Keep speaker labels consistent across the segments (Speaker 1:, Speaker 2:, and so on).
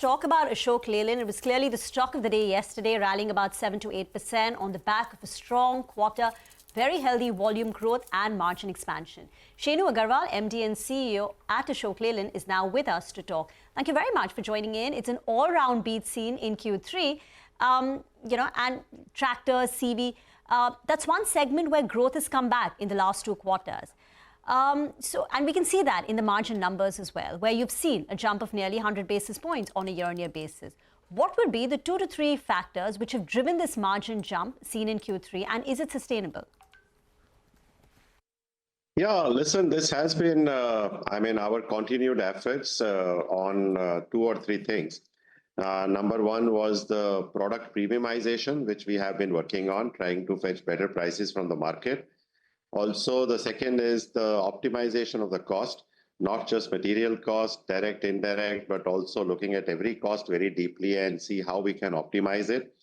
Speaker 1: talk about Ashok Leyland. It was clearly the stock of the day yesterday, rallying about 7 to 8% on the back of a strong quarter, very healthy volume growth and margin expansion. Shenu Agarwal, MD and CEO at Ashok Leyland, is now with us to talk. Thank you very much for joining in. It's an all-round beat seen in Q3, and tractors, CV. That's one segment where growth has come back in the last 2 quarters. And we can see that in the margin numbers as well, where you've seen a jump of nearly 100 basis points on a year-on-year basis. What would be the 2 to 3 factors which have driven this margin jump seen in Q3, and is it sustainable?
Speaker 2: Yeah, listen, this has been, our continued efforts on 2 or 3 things. Number 1 was the product premiumization, which we have been working on, trying to fetch better prices from the market. Also, the second is the optimization of the cost, not just material cost, direct, indirect, but also looking at every cost very deeply and see how we can optimize it.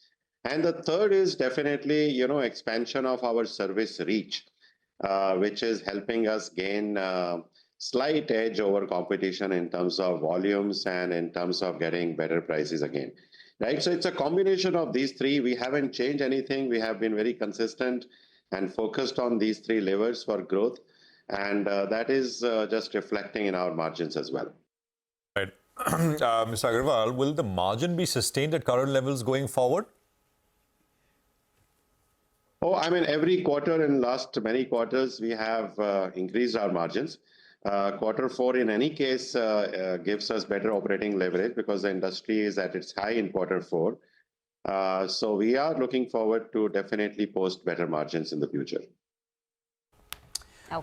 Speaker 2: And the third is definitely, expansion of our service reach, which is helping us gain slight edge over competition in terms of volumes and in terms of getting better prices again. Right? So it's a combination of these 3. We haven't changed anything. We have been very consistent and focused on these 3 levers for growth. And that is just reflecting in our margins as well.
Speaker 3: Right. Mr. Agarwal, will the margin be sustained at current levels going forward?
Speaker 2: Oh, every quarter in last many quarters, we have increased our margins. Quarter 4, in any case, gives us better operating leverage because the industry is at its high in quarter 4. So we are looking forward to definitely post better margins in the future.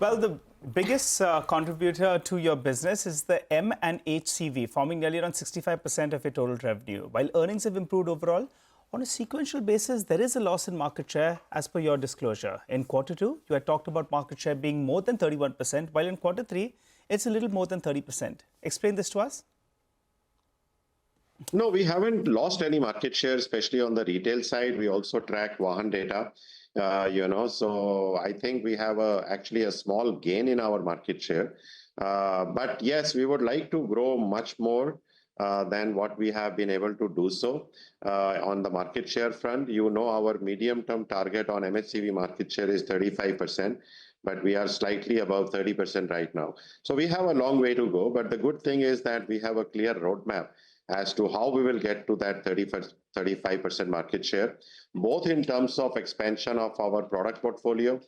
Speaker 4: Well, the biggest contributor to your business is the M&HCV, forming nearly around 65% of your total revenue. While earnings have improved overall, on a sequential basis, there is a loss in market share as per your disclosure. In quarter 2, you had talked about market share being more than 31%, while in quarter 3, it's a little more than 30%. Explain this to us.
Speaker 2: No, we haven't lost any market share, especially on the retail side. We also track Vahan data, so I think we have actually a small gain in our market share. But yes, we would like to grow much more than what we have been able to do so on the market share front. Our medium-term target on M&HCV market share is 35%. But we are slightly above 30% right now. So we have a long way to go. But the good thing is that we have a clear roadmap as to how we will get to that 35% market share, both in terms of expansion of our product portfolio,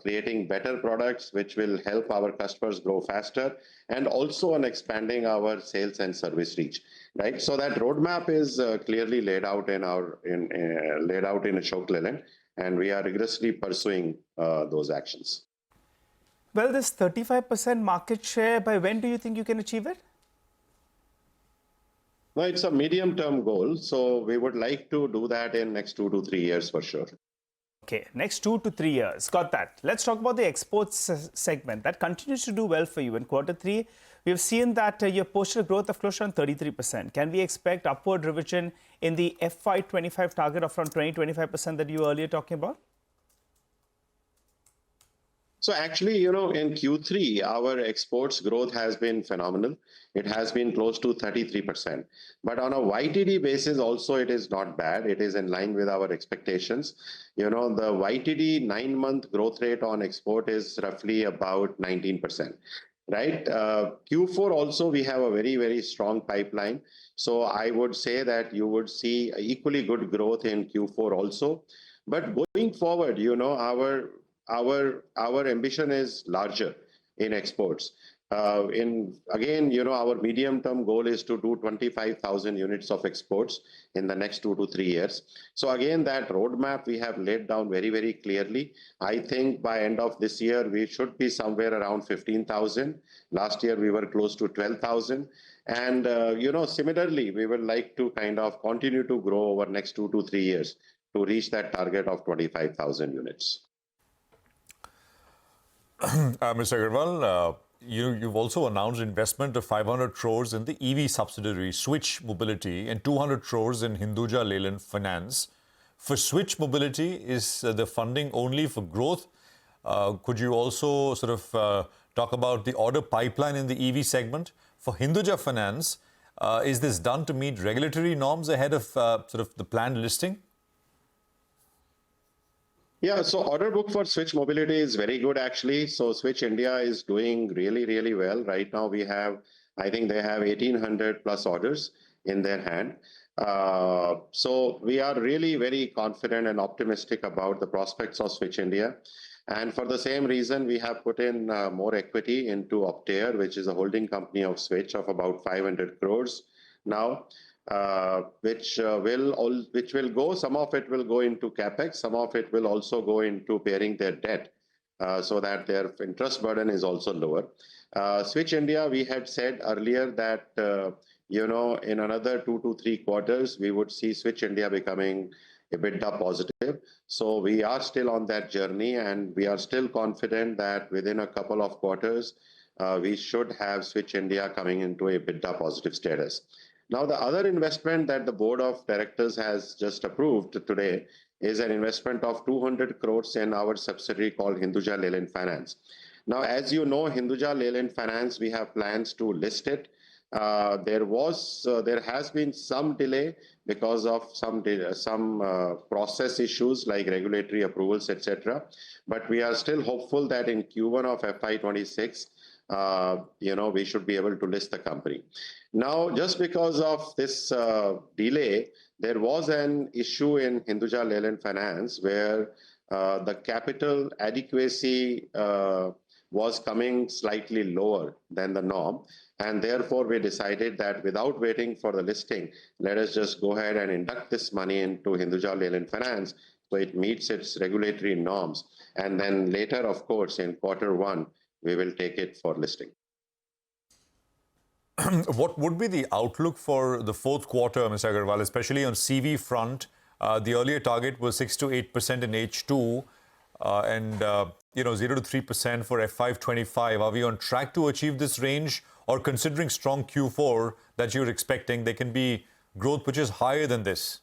Speaker 2: creating better products which will help our customers grow faster, and also on expanding our sales and service reach. Right? So that roadmap is clearly laid out in Ashok Leyland, and we are rigorously pursuing those actions.
Speaker 4: Well, this 35% market share, by when do you think you can achieve it?
Speaker 2: No, it's a medium-term goal, so we would like to do that in next 2 to 3 years for sure.
Speaker 4: Okay, next 2 to 3 years. Got that. Let's talk about the exports segment. That continues to do well for you. In quarter 3, we've seen that you posted a growth of close to 33%. Can we expect upward revision in the FY25 target of around 20-25% that you were earlier talking about?
Speaker 2: So actually, in Q3, our exports growth has been phenomenal. It has been close to 33%. But on a YTD basis also, it is not bad. It is in line with our expectations. The YTD 9-month growth rate on export is roughly about 19%. Right? Q4 also, we have a very, very strong pipeline. So I would say that you would see equally good growth in Q4 also. But going forward, our ambition is larger in exports. Our medium-term goal is to do 25,000 units of exports in the next 2 to 3 years. So again, that roadmap we have laid down very, very clearly. I think by end of this year, we should be somewhere around 15,000. Last year, we were close to 12,000. And, similarly, we would like to kind of continue to grow over next 2 to 3 years to reach that target of 25,000 units.
Speaker 3: Mr. Agarwal, you've also announced investment of 500 crores in the EV subsidiary Switch Mobility and 200 crores in Hinduja Leyland Finance. For Switch Mobility, is the funding only for growth? Could you also sort of talk about the order pipeline in the EV segment? For Hinduja Finance, Is this done to meet regulatory norms ahead of sort of the planned listing?
Speaker 2: Yeah, so order book for Switch Mobility is very good actually. So Switch India is doing really, really well. Right now I think they have 1,800 plus orders in their hand. So we are really very confident and optimistic about the prospects of Switch India. And for the same reason, we have put in more equity into Optare, which is a holding company of Switch of about 500 crores now. Which will go. Some of it will go into capex. Some of it will also go into paying their debt, so that their interest burden is also lower. Switch India, we had said earlier that in another 2 to 3 quarters we would see Switch India becoming EBITDA positive. So we are still on that journey, and we are still confident that within a couple of quarters we should have Switch India coming into a EBITDA positive status. Now, the other investment that the board of directors has just approved today is an investment of 200 crores in our subsidiary called Hinduja Leyland Finance. Now, as you know, Hinduja Leyland Finance, we have plans to list it. There has been some delay because of some process issues like regulatory approvals, etc. But we are still hopeful that in Q1 of FY26, we should be able to list the company. Now, just because of this delay, there was an issue in Hinduja Leyland Finance where the capital adequacy was coming slightly lower than the norm. And therefore, we decided that without waiting for the listing, let us just go ahead and induct this money into Hinduja Leyland Finance so it meets its regulatory norms. And then later, of course, in Q1, we will take it for listing.
Speaker 3: What would be the outlook for the fourth quarter, Mr. Agarwal, especially on CV front? The earlier target was 6 to 8% in H2 and 0 to 3% for FY25. Are we on track to achieve this range, or considering strong Q4 that you're expecting, there can be growth which is higher than this?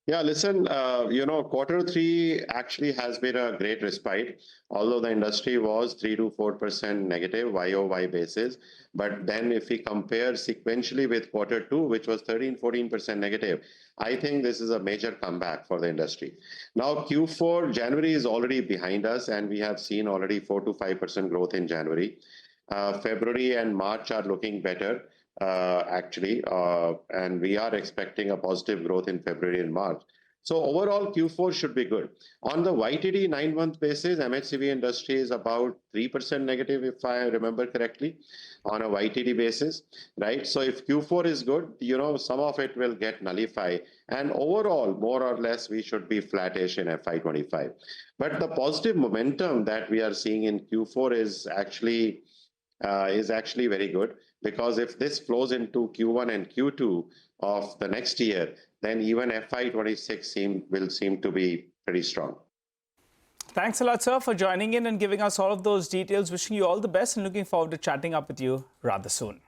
Speaker 2: Yeah, listen, Q3 actually has been a great respite, although the industry was 3 to 4% negative YOY basis. But then if we compare sequentially with Q2, which was 13-14% negative, I think this is a major comeback for the industry. Now, Q4, January is already behind us, and we have seen already 4 to 5% growth in January. February and March are looking better. And we are expecting a positive growth in February and March. So overall, Q4 should be good. On the YTD 9-month basis, M&HCV industry is about 3% negative, if I remember correctly, on a YTD basis, right? So if Q4 is good, some of it will get nullified. And overall, more or less, we should be flattish in FY25. But the positive momentum that we are seeing in Q4 is actually very good, because if this flows into Q1 and Q2 of the next year, then even FY26 will seem to be pretty strong.
Speaker 4: Thanks a lot, sir, for joining in and giving us all of those details. Wishing you all the best and looking forward to chatting up with you rather soon.